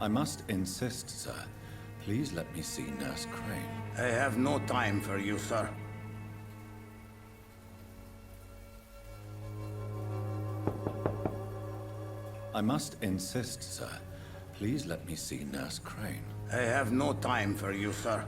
I must insist, sir. Please let me see Nurse Crane. I have no time for you, sir. I must insist, sir. Please let me see Nurse Crane. I have no time for you, sir.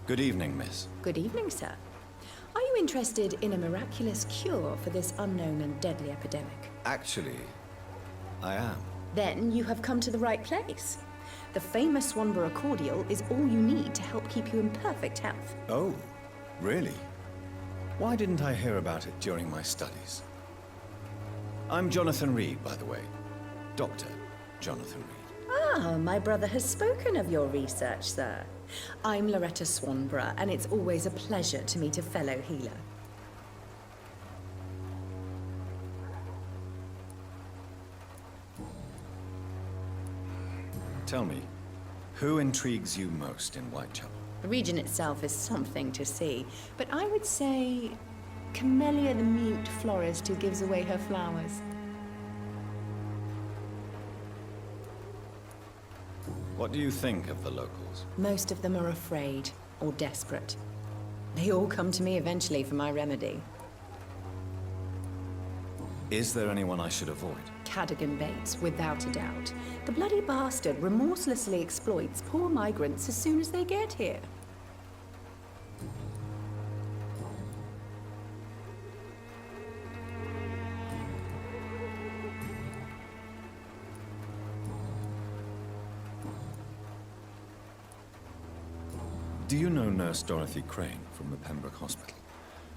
Good evening, miss. Good evening, sir. Are you interested in a miraculous cure for this unknown and deadly epidemic? Actually, I am. Then you have come to the right place. The famous Swanborough cordial is all you need to help keep you in perfect health. Oh, really? Why didn't I hear about it during my studies? I'm Jonathan Reed, by the way. Dr. Jonathan Reed. Ah, my brother has spoken of your research, sir. I'm Loretta Swanborough, and it's always a pleasure to meet a fellow healer. Tell me, who intrigues you most in Whitechapel? The region itself is something to see, but I would say Camellia the mute florist who gives away her flowers. What do you think of the locals? Most of them are afraid or desperate. They all come to me eventually for my remedy. Is there anyone I should avoid? Cadogan Bates, without a doubt. The bloody bastard remorselessly exploits poor migrants as soon as they get here. Do you know Nurse Dorothy Crane from the Pembroke Hospital?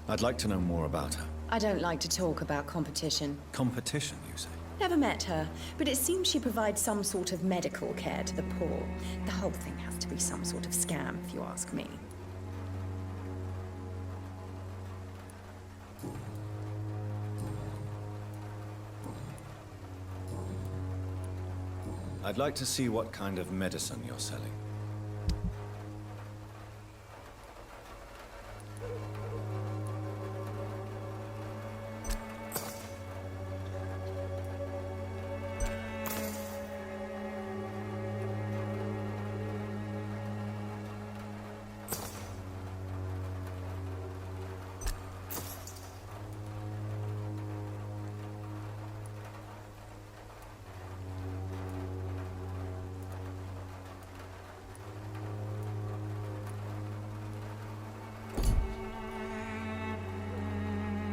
I'd like to know more about her. I don't like to talk about competition. Competition, you say? Never met her, but it seems she provides some sort of medical care to the poor. The whole thing has to be some sort of scam, if you ask me. I'd like to see what kind of medicine you're selling.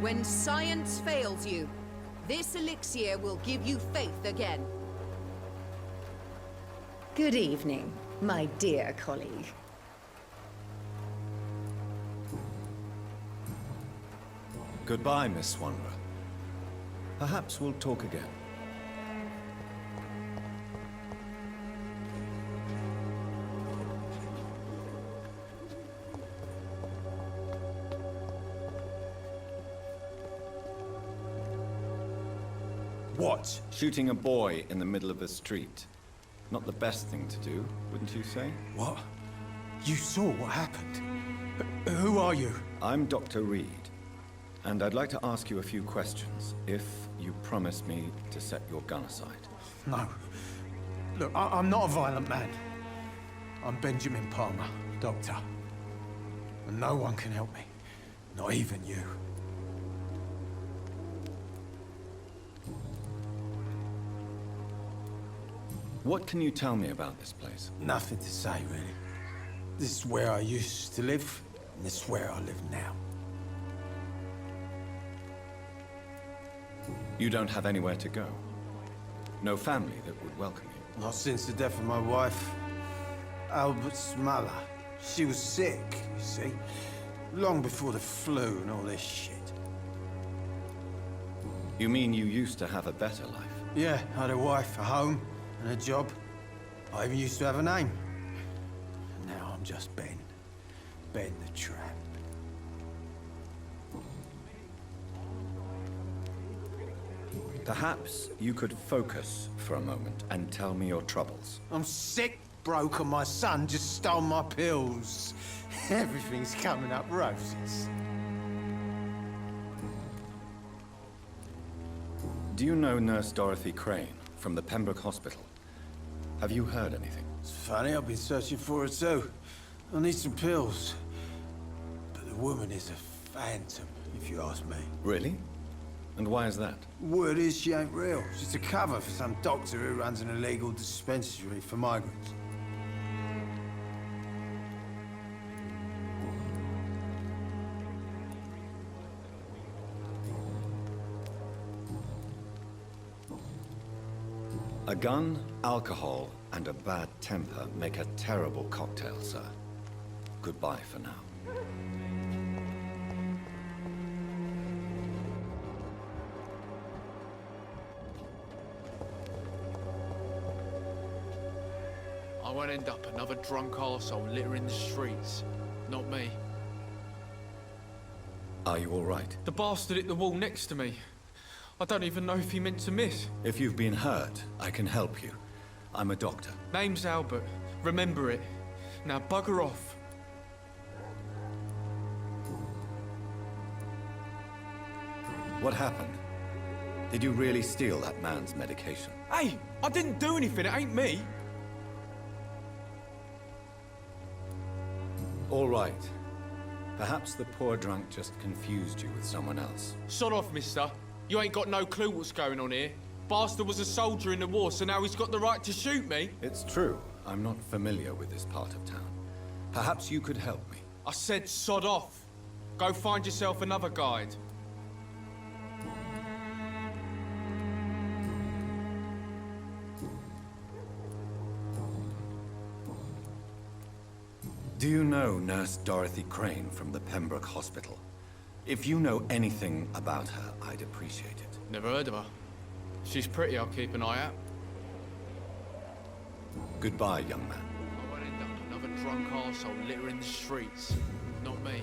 When science fails you, this elixir will give you faith again. Good evening, my dear colleague. Goodbye, Miss Swanborough. Perhaps we'll talk again. What? Shooting a boy in the middle of a street. Not the best thing to do, wouldn't you say? What? You saw what happened? Who are you? I'm Dr. Reed, and I'd like to ask you a few questions, if you promise me to set your gun aside. No. Look, I'm not a violent man. I'm Benjamin Palmer, doctor. And no one can help me. Not even you. What can you tell me about this place? Nothing to say, really. This is where I used to live, and this is where I live now. You don't have anywhere to go? No family that would welcome you? Not since the death of my wife, Albert Smuller. She was sick, you see. Long before the flu and all this shit. You mean you used to have a better life? Yeah, I had a wife, a home, and a job. I even used to have a name. And now I'm just Ben. Ben the Tramp. Perhaps you could focus for a moment and tell me your troubles. I'm sick, broke, and my son just stole my pills. Everything's coming up roses. Do you know Nurse Dorothy Crane from the Pembroke Hospital? Have you heard anything? It's funny, I've been searching for her too. I need some pills. But the woman is a phantom, if you ask me. Really? And why is that? Word is she ain't real. She's a cover for some doctor who runs an illegal dispensary for migrants. A gun, alcohol, and a bad temper make a terrible cocktail, sir. Goodbye for now. I won't end up another drunk arsehole littering the streets. Not me. Are you all right? The bastard hit the wall next to me. I don't even know if he meant to miss. If you've been hurt, I can help you. I'm a doctor. Name's Albert. Remember it. Now bugger off. What happened? Did you really steal that man's medication? Hey, I didn't do anything. It ain't me. All right. Perhaps the poor drunk just confused you with someone else. Sod off, mister. You ain't got no clue what's going on here. Bastard was a soldier in the war, so now he's got the right to shoot me. It's true. I'm not familiar with this part of town. Perhaps you could help me. I said sod off. Go find yourself another guide. Do you know Nurse Dorothy Crane from the Pembroke Hospital? If you know anything about her, I'd appreciate it. Never heard of her. She's pretty, I'll keep an eye out. Goodbye, young man. I won't end up another drunk arsehole littering the streets. Not me.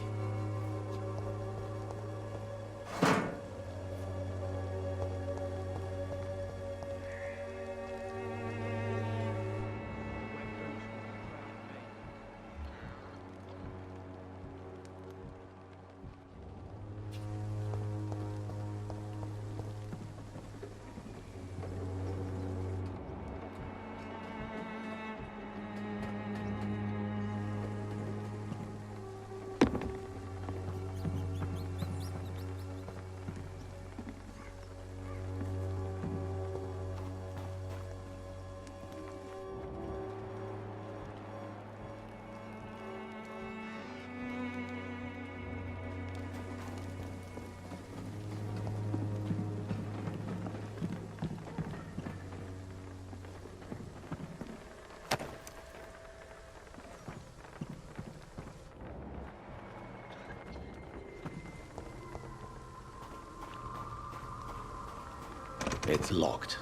It's locked.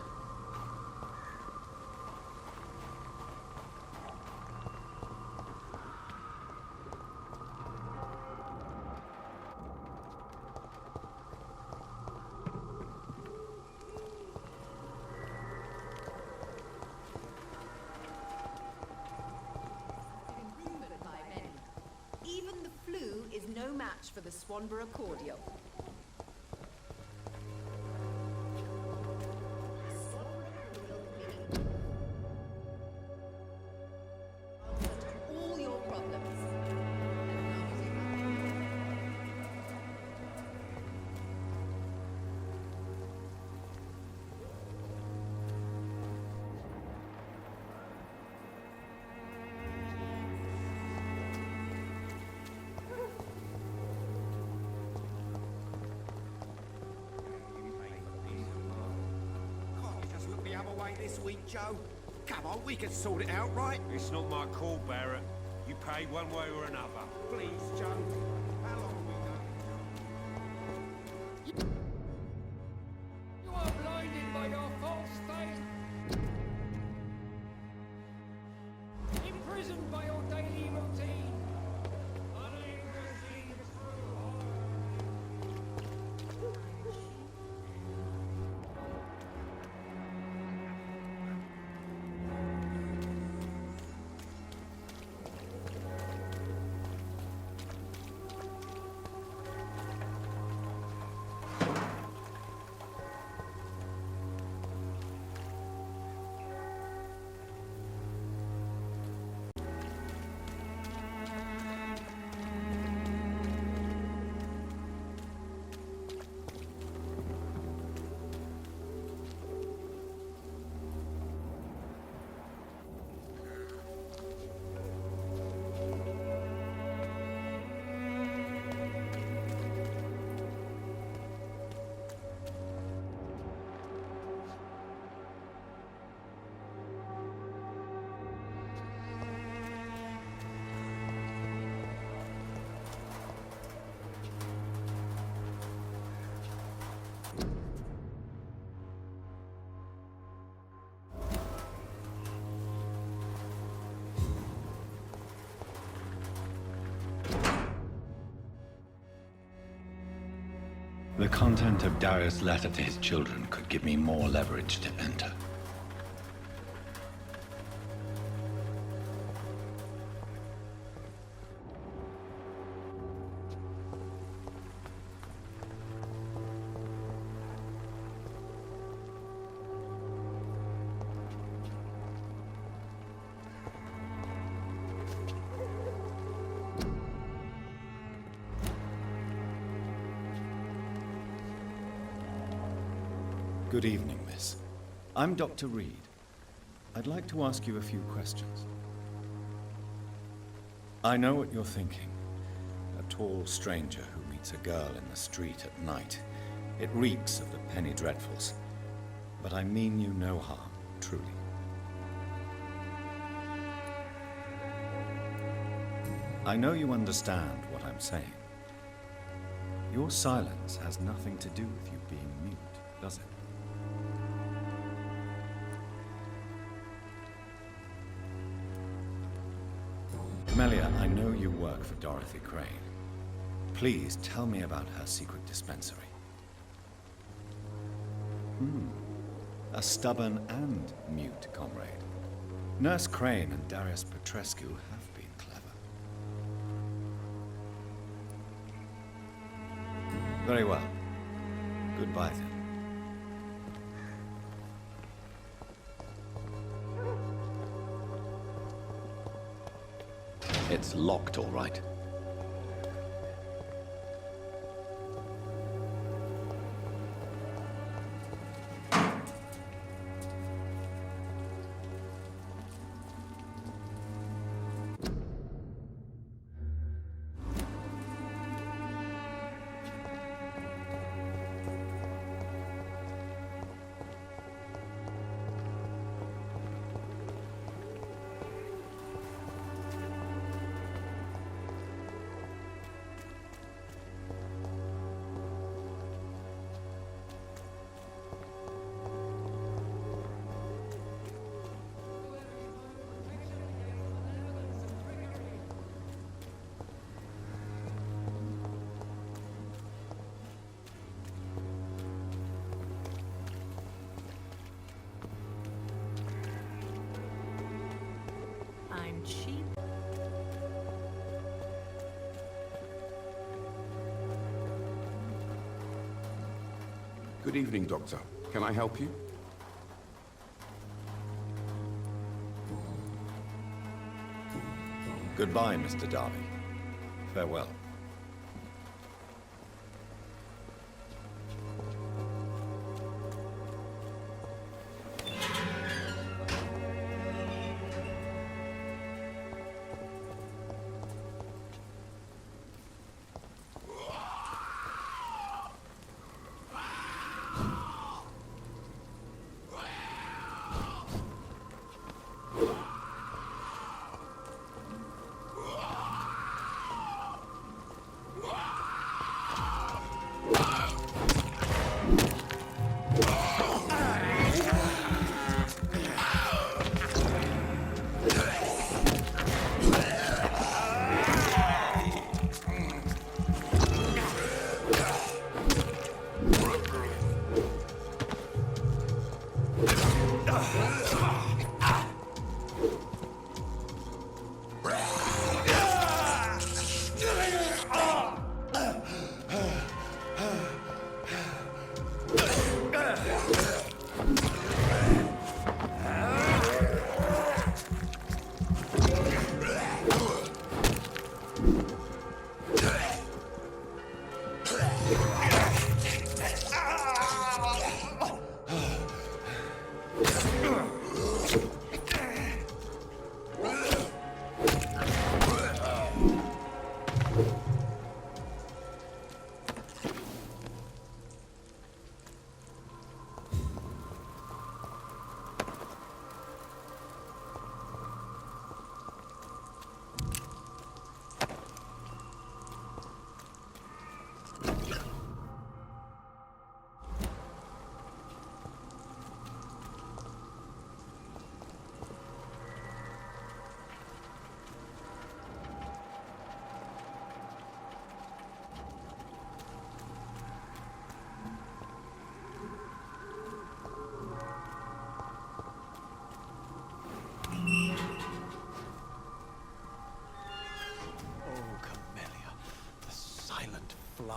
Even the flu is no match for the Swanborough cordial. All your problems. This week, Joe. Come on, we can sort it out, right? It's not my call, Barrett. You pay one way or another. Please, Joe. How long have we got? You are blinded by your false faith. Imprisoned by your daily routine. Unable to see the true The content of Darius' letter to his children could give me more leverage to enter. Good evening, miss. I'm Dr. Reed. I'd like to ask you a few questions. I know what you're thinking. A tall stranger who meets a girl in the street at night. It reeks of the penny dreadfuls. But I mean you no harm, truly. I know you understand what I'm saying. Your silence has nothing to do with you being mute, does it? Camellia, I know you work for Dorothy Crane. Please tell me about her secret dispensary. A stubborn and mute comrade. Nurse Crane and Darius Petrescu have been clever. Very well. Goodbye then. It's locked, all right. I'm cheap. Good evening, Doctor. Can I help you? Goodbye, Mr. Darby. Farewell.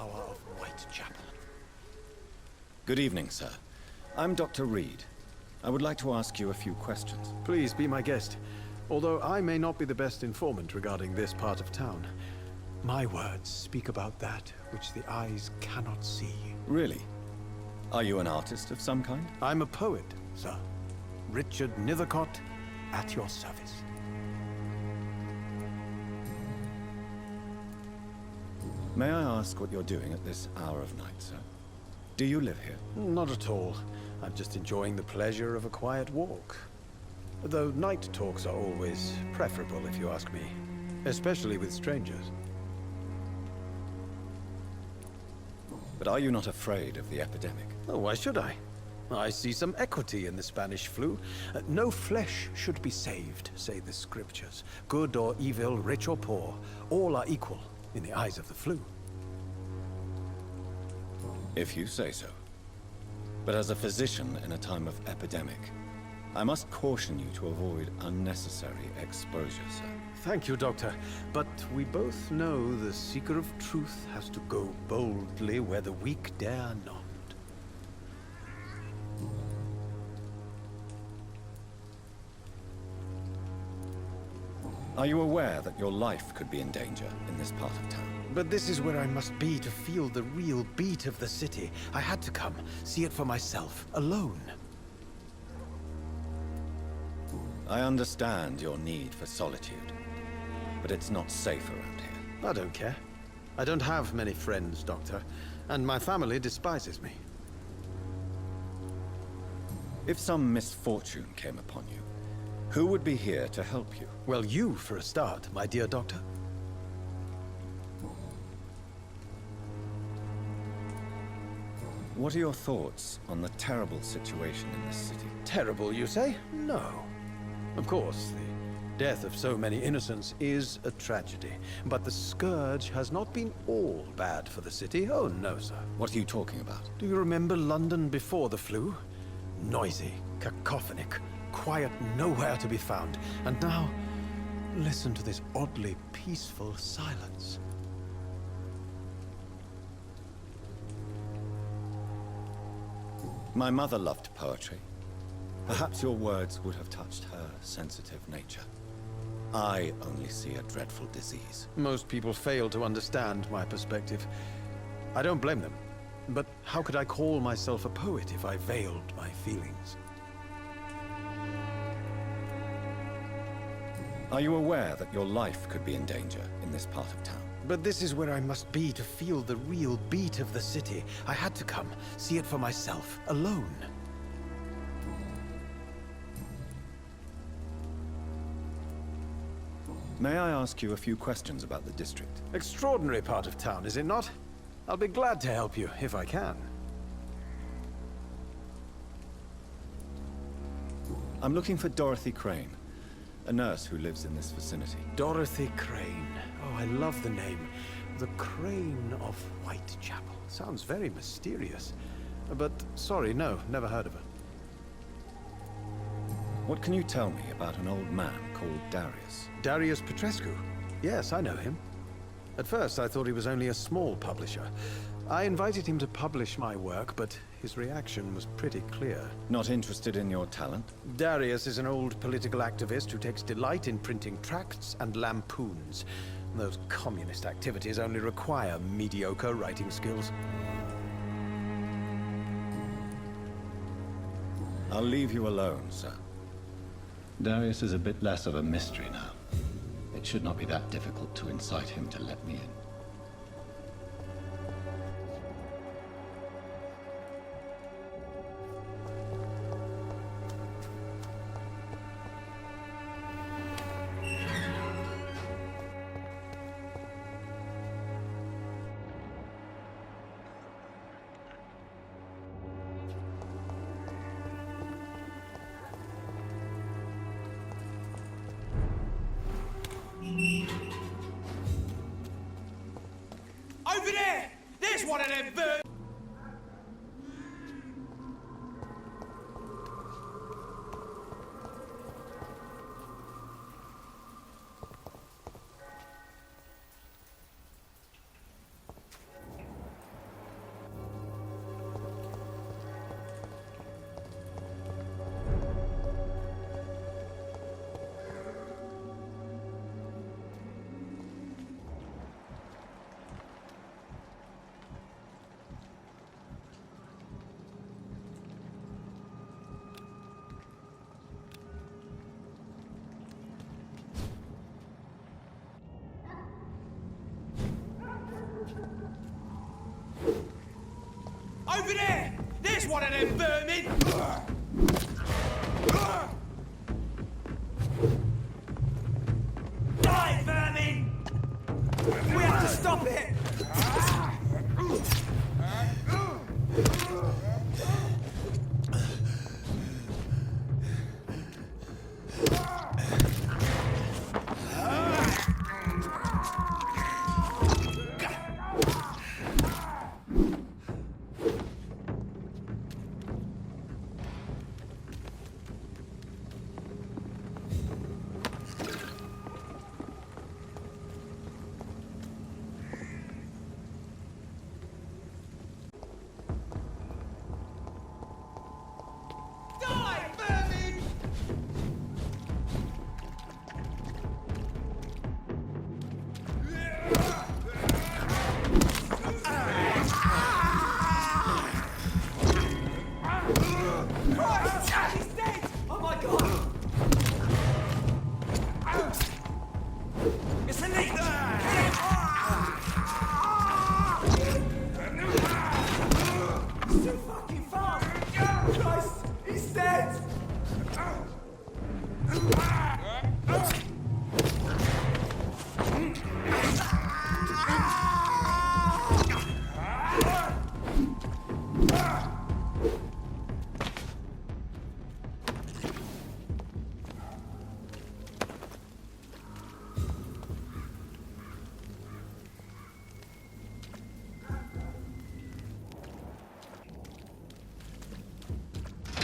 power of Whitechapel. Good evening, sir. I'm Dr. Reed. I would like to ask you a few questions. Please be my guest. Although I may not be the best informant regarding this part of town, my words speak about that which the eyes cannot see. Really? Are you an artist of some kind? I'm a poet, sir. Richard Nethercott, at your service. May I ask what you're doing at this hour of night, sir? Do you live here? Not at all. I'm just enjoying the pleasure of a quiet walk. Though night talks are always preferable, if you ask me. Especially with strangers. But are you not afraid of the epidemic? Oh, why should I? I see some equity in the Spanish flu. No flesh should be saved, say the scriptures. Good or evil, rich or poor, all are equal in the eyes of the flu. If you say so. But as a physician in a time of epidemic, I must caution you to avoid unnecessary exposure, sir. Thank you, Doctor. But we both know the seeker of truth has to go boldly where the weak dare not. Are you aware that your life could be in danger in this part of town? But this is where I must be to feel the real beat of the city. I had to come, see it for myself, alone. I understand your need for solitude, but it's not safe around here. I don't care. I don't have many friends, Doctor, and my family despises me. If some misfortune came upon you, who would be here to help you? Well, you, for a start, my dear Doctor. What are your thoughts on the terrible situation in this city? Terrible, you say? No. Of course, the death of so many innocents is a tragedy. But the scourge has not been all bad for the city. Oh, no, sir. What are you talking about? Do you remember London before the flu? Noisy, cacophonic, quiet nowhere to be found. And now, listen to this oddly peaceful silence. My mother loved poetry. Perhaps your words would have touched her sensitive nature. I only see a dreadful disease. Most people fail to understand my perspective. I don't blame them. But how could I call myself a poet if I veiled my feelings? Are you aware that your life could be in danger in this part of town? But this is where I must be to feel the real beat of the city. I had to come, see it for myself, alone. May I ask you a few questions about the district? Extraordinary part of town, is it not? I'll be glad to help you, if I can. I'm looking for Dorothy Crane, a nurse who lives in this vicinity. Dorothy Crane. Oh, I love the name. The Crane of Whitechapel. Sounds very mysterious. But, sorry, no, never heard of her. What can you tell me about an old man called Darius? Darius Petrescu? Yes, I know him. At first, I thought he was only a small publisher. I invited him to publish my work, but his reaction was pretty clear. Not interested in your talent? Darius is an old political activist who takes delight in printing tracts and lampoons. Those communist activities only require mediocre writing skills. I'll leave you alone, sir. Darius is a bit less of a mystery now. It should not be that difficult to incite him to let me in. Over there! There's one of them birds! Over there! There's one of them vermin! Die, vermin! We have to stop it!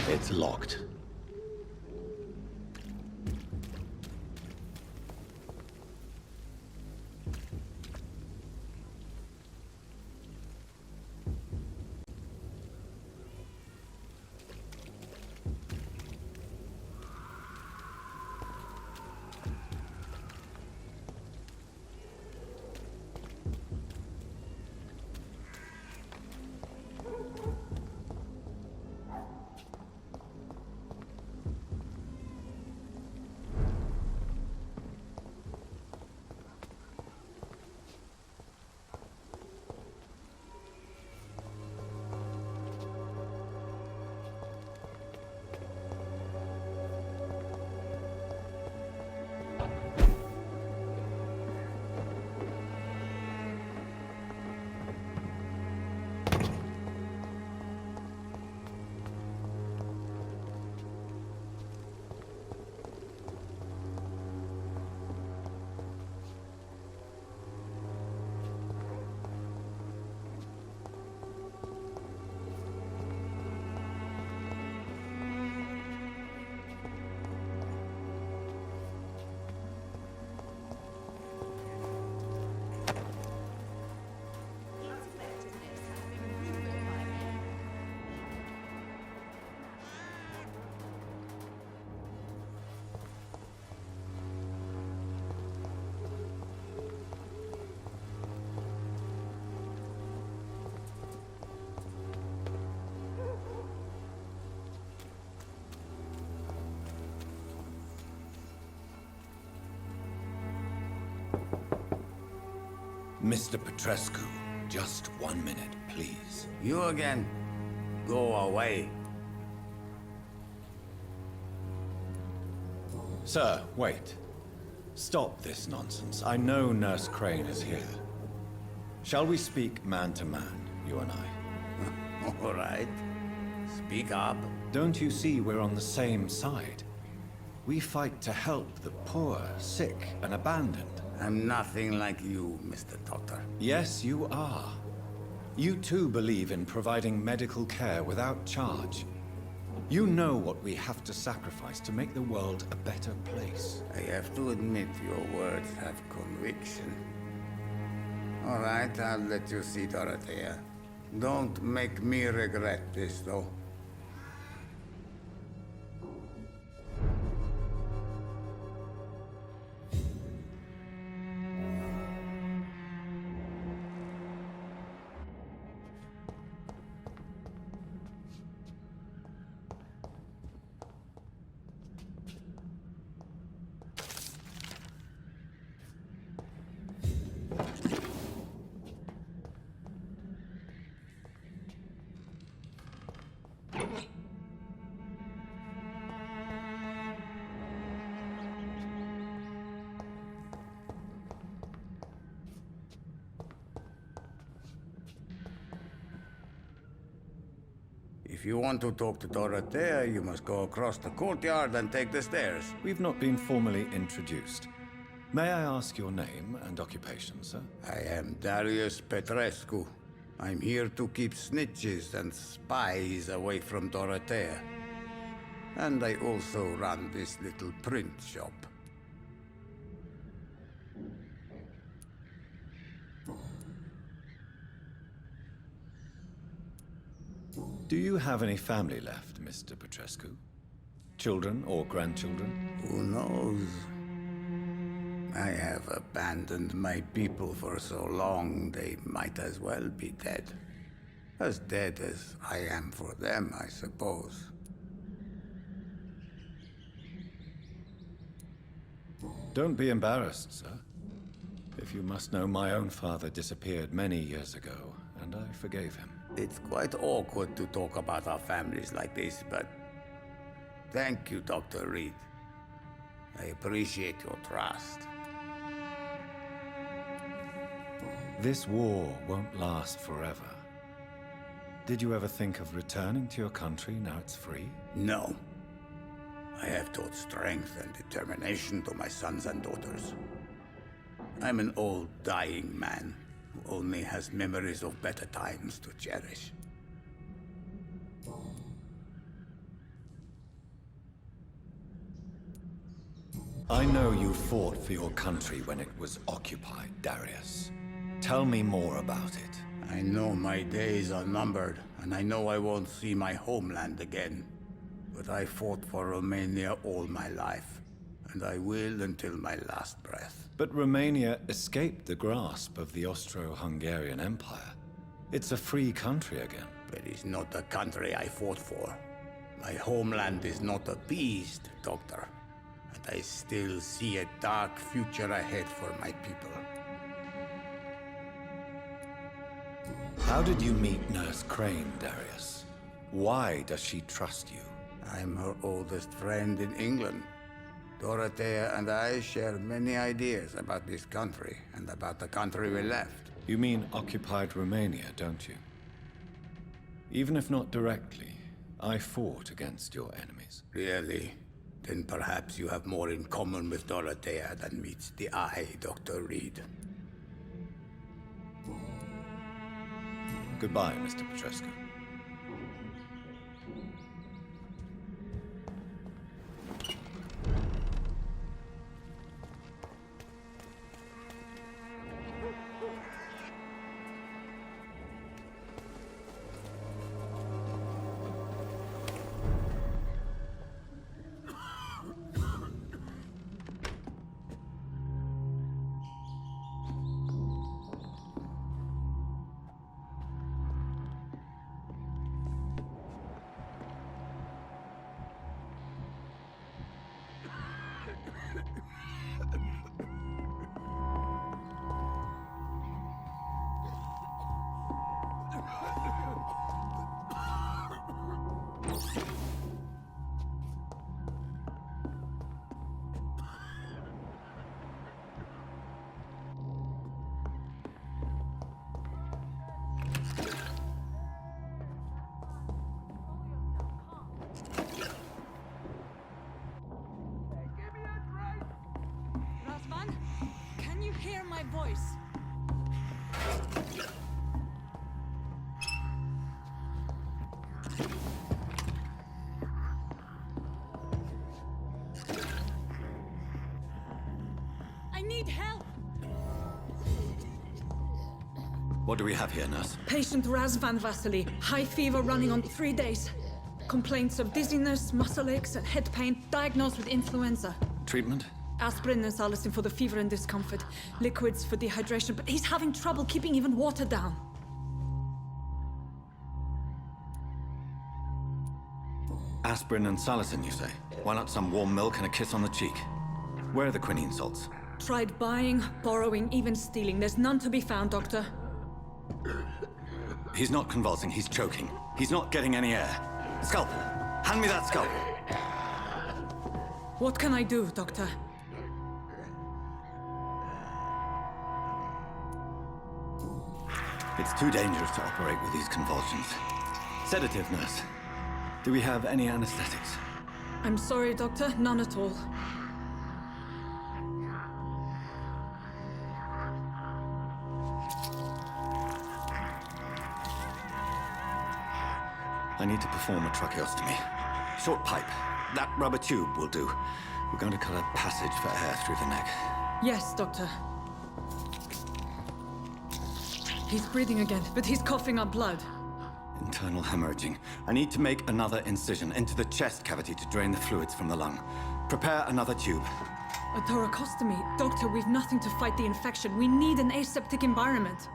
It's locked. Mr. Petrescu, just 1 minute, please. You again. Go away. Sir, wait. Stop this nonsense. I know Nurse Crane is here. Shall we speak man to man, you and I? All right. Speak up. Don't you see we're on the same side? We fight to help the poor, sick, and abandoned. I'm nothing like you, Mr. Doctor. Yes, you are. You too believe in providing medical care without charge. You know what we have to sacrifice to make the world a better place. I have to admit your words have conviction. All right, I'll let you see Dorothea. Don't make me regret this, though. If you want to talk to Dorothea, you must go across the courtyard and take the stairs. We've not been formally introduced. May I ask your name and occupation, sir? I am Darius Petrescu. I'm here to keep snitches and spies away from Dorothea. And I also run this little print shop. Do you have any family left, Mr. Petrescu? Children or grandchildren? Who knows? I have abandoned my people for so long, they might as well be dead. As dead as I am for them, I suppose. Don't be embarrassed, sir. If you must know, my own father disappeared many years ago, and I forgave him. It's quite awkward to talk about our families like this, but thank you, Dr. Reed. I appreciate your trust. This war won't last forever. Did you ever think of returning to your country now it's free? No. I have taught strength and determination to my sons and daughters. I'm an old, dying man who only has memories of better times to cherish. I know you fought for your country when it was occupied, Darius. Tell me more about it. I know my days are numbered, and I know I won't see my homeland again. But I fought for Romania all my life, and I will until my last breath. But Romania escaped the grasp of the Austro-Hungarian Empire. It's a free country again. It is not the country I fought for. My homeland is not appeased, Doctor. And I still see a dark future ahead for my people. How did you meet Nurse Crane, Darius? Why does she trust you? I'm her oldest friend in England. Dorothea and I share many ideas about this country and about the country we left. You mean occupied Romania, don't you? Even if not directly, I fought against your enemies. Really? Then perhaps you have more in common with Dorothea than meets the eye, Dr. Reed. Goodbye, Mr. Petrescu. Can you hear my voice? I need help! What do we have here, nurse? Patient Razvan Vasily. High fever running on 3 days. Complaints of dizziness, muscle aches, and head pain. Diagnosed with influenza. Treatment? Aspirin and salicin for the fever and discomfort. Liquids for dehydration, but he's having trouble keeping even water down. Aspirin and salicin, you say? Why not some warm milk and a kiss on the cheek? Where are the quinine salts? Tried buying, borrowing, even stealing. There's none to be found, Doctor. He's not convulsing, he's choking. He's not getting any air. Scalpel! Hand me that scalpel! What can I do, Doctor? It's too dangerous to operate with these convulsions. Sedative, nurse. Do we have any anesthetics? I'm sorry, Doctor, none at all. I need to perform a tracheostomy. Short pipe. That rubber tube will do. We're going to cut a passage for air through the neck. Yes, Doctor. He's breathing again, but he's coughing up blood. Internal hemorrhaging. I need to make another incision into the chest cavity to drain the fluids from the lung. Prepare another tube. A thoracostomy. Doctor, we've nothing to fight the infection. We need an aseptic environment.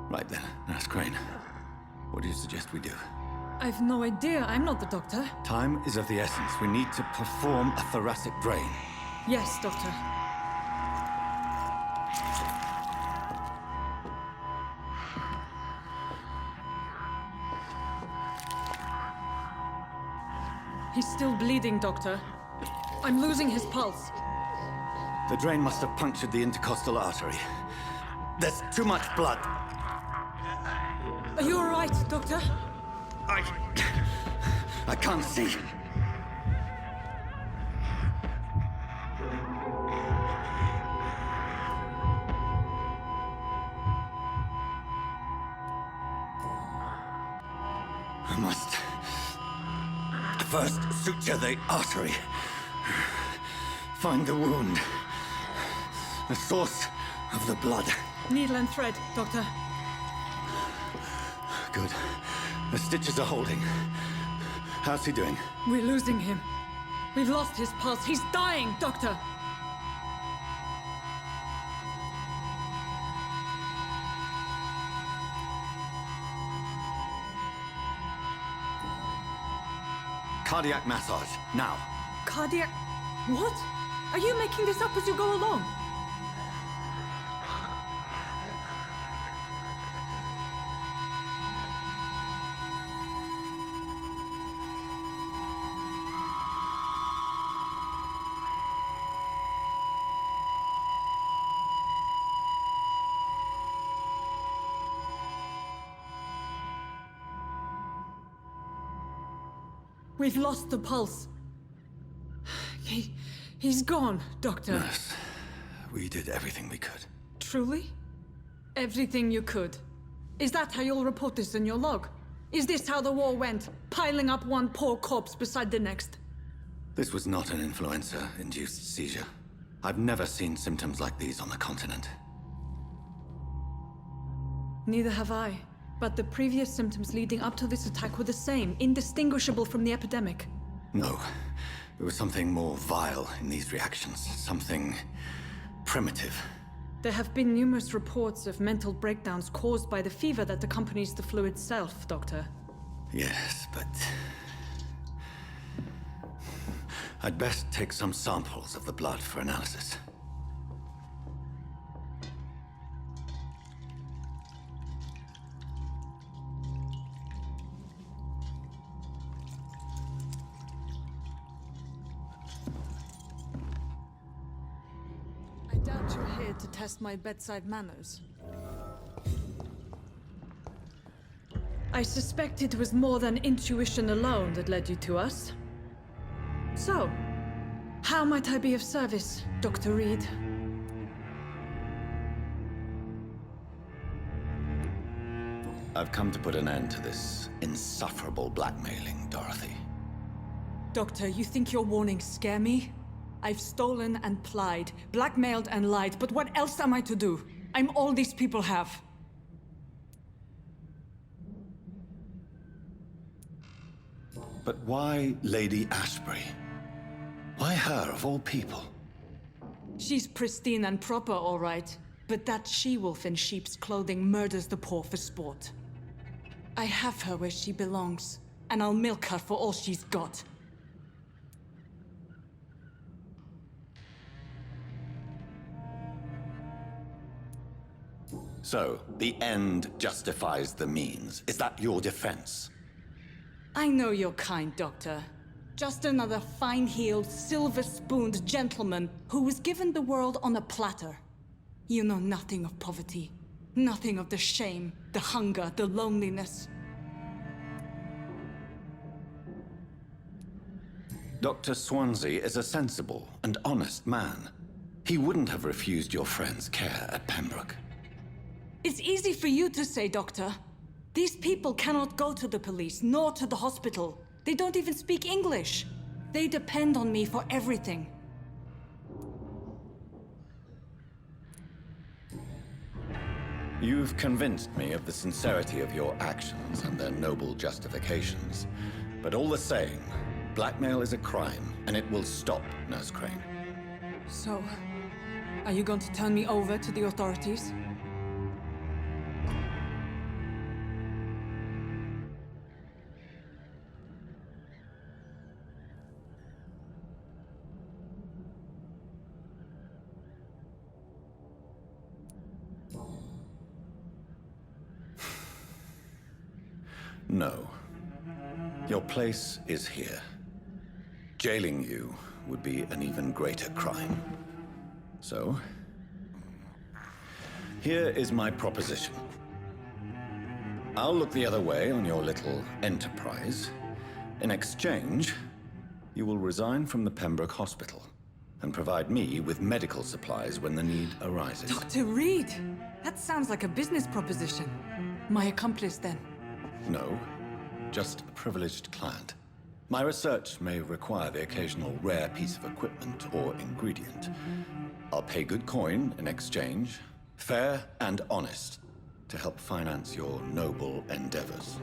Right then, Nurse Crane. What do you suggest we do? I've no idea. I'm not the doctor. Time is of the essence. We need to perform a thoracic drain. Yes, Doctor. He's still bleeding, Doctor. I'm losing his pulse. The drain must have punctured the intercostal artery. There's too much blood. Are you all right, Doctor? I can't see. I must first suture the artery. Find the wound. The source of the blood. Needle and thread, Doctor. Good. The stitches are holding. How's he doing? We're losing him. We've lost his pulse. He's dying, Doctor. Cardiac massage, now. Cardiac... What? Are you making this up as you go along? We've lost the pulse. He's gone, Doctor. Nurse, we did everything we could. Truly? Everything you could. Is that how you'll report this in your log? Is this how the war went? Piling up one poor corpse beside the next? This was not an influenza-induced seizure. I've never seen symptoms like these on the continent. Neither have I. But the previous symptoms leading up to this attack were the same, indistinguishable from the epidemic. No. There was something more vile in these reactions. Something primitive. There have been numerous reports of mental breakdowns caused by the fever that accompanies the flu itself, Doctor. Yes, but... I'd best take some samples of the blood for analysis. I doubt you're here to test my bedside manners. I suspect it was more than intuition alone that led you to us. So, how might I be of service, Dr. Reed? I've come to put an end to this insufferable blackmailing, Dorothy. Doctor, you think your warnings scare me? I've stolen and plied, blackmailed and lied, but what else am I to do? I'm all these people have. But why Lady Ashbury? Why her, of all people? She's pristine and proper, all right. But that she-wolf in sheep's clothing murders the poor for sport. I have her where she belongs, and I'll milk her for all she's got. So, the end justifies the means. Is that your defense? I know your kind, Doctor. Just another fine-heeled, silver-spooned gentleman who was given the world on a platter. You know nothing of poverty. Nothing of the shame, the hunger, the loneliness. Dr. Swansea is a sensible and honest man. He wouldn't have refused your friend's care at Pembroke. It's easy for you to say, Doctor. These people cannot go to the police, nor to the hospital. They don't even speak English. They depend on me for everything. You've convinced me of the sincerity of your actions and their noble justifications. But all the same, blackmail is a crime, and it will stop, Nurse Crane. So, are you going to turn me over to the authorities? No. Your place is here. Jailing you would be an even greater crime. So, here is my proposition. I'll look the other way on your little enterprise. In exchange, you will resign from the Pembroke Hospital and provide me with medical supplies when the need arises. Dr. Reed! That sounds like a business proposition. My accomplice, then. No, just a privileged client. My research may require the occasional rare piece of equipment or ingredient. I'll pay good coin in exchange, fair and honest, to help finance your noble endeavors.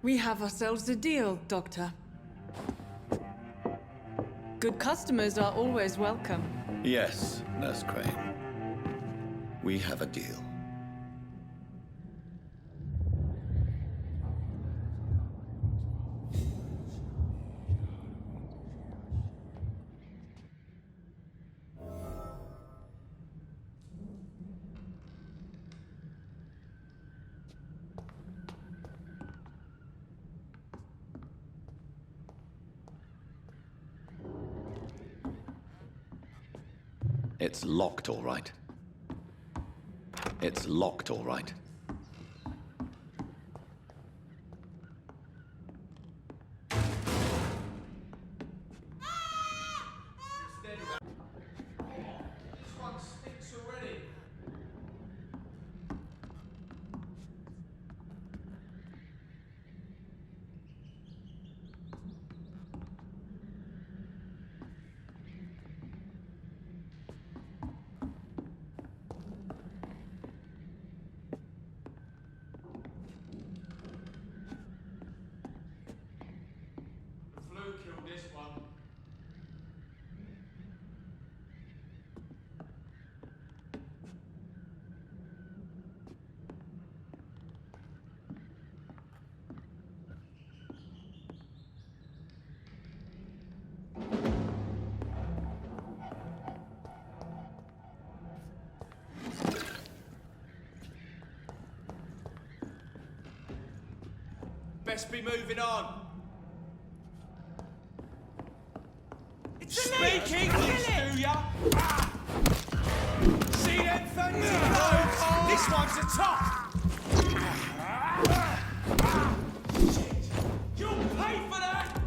We have ourselves a deal, Doctor. Good customers are always welcome. Yes, Nurse Crane. We have a deal. It's locked, all right. It's locked, all right. Best be moving on. Speak English, do ya? See them fancy clothes? This one's a top! You'll pay for that!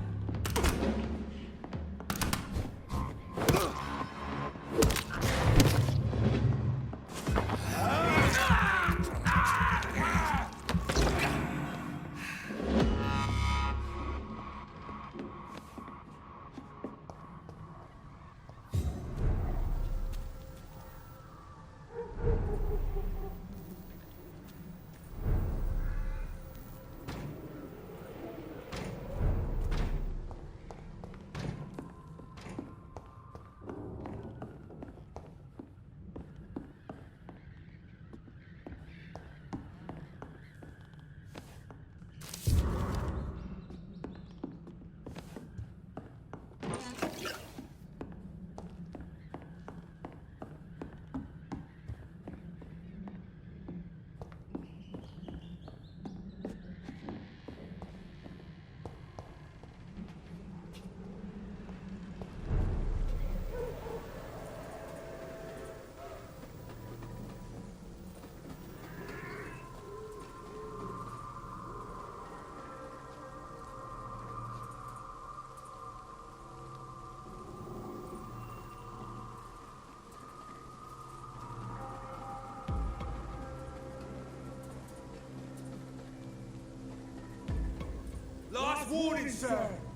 last warning, sir.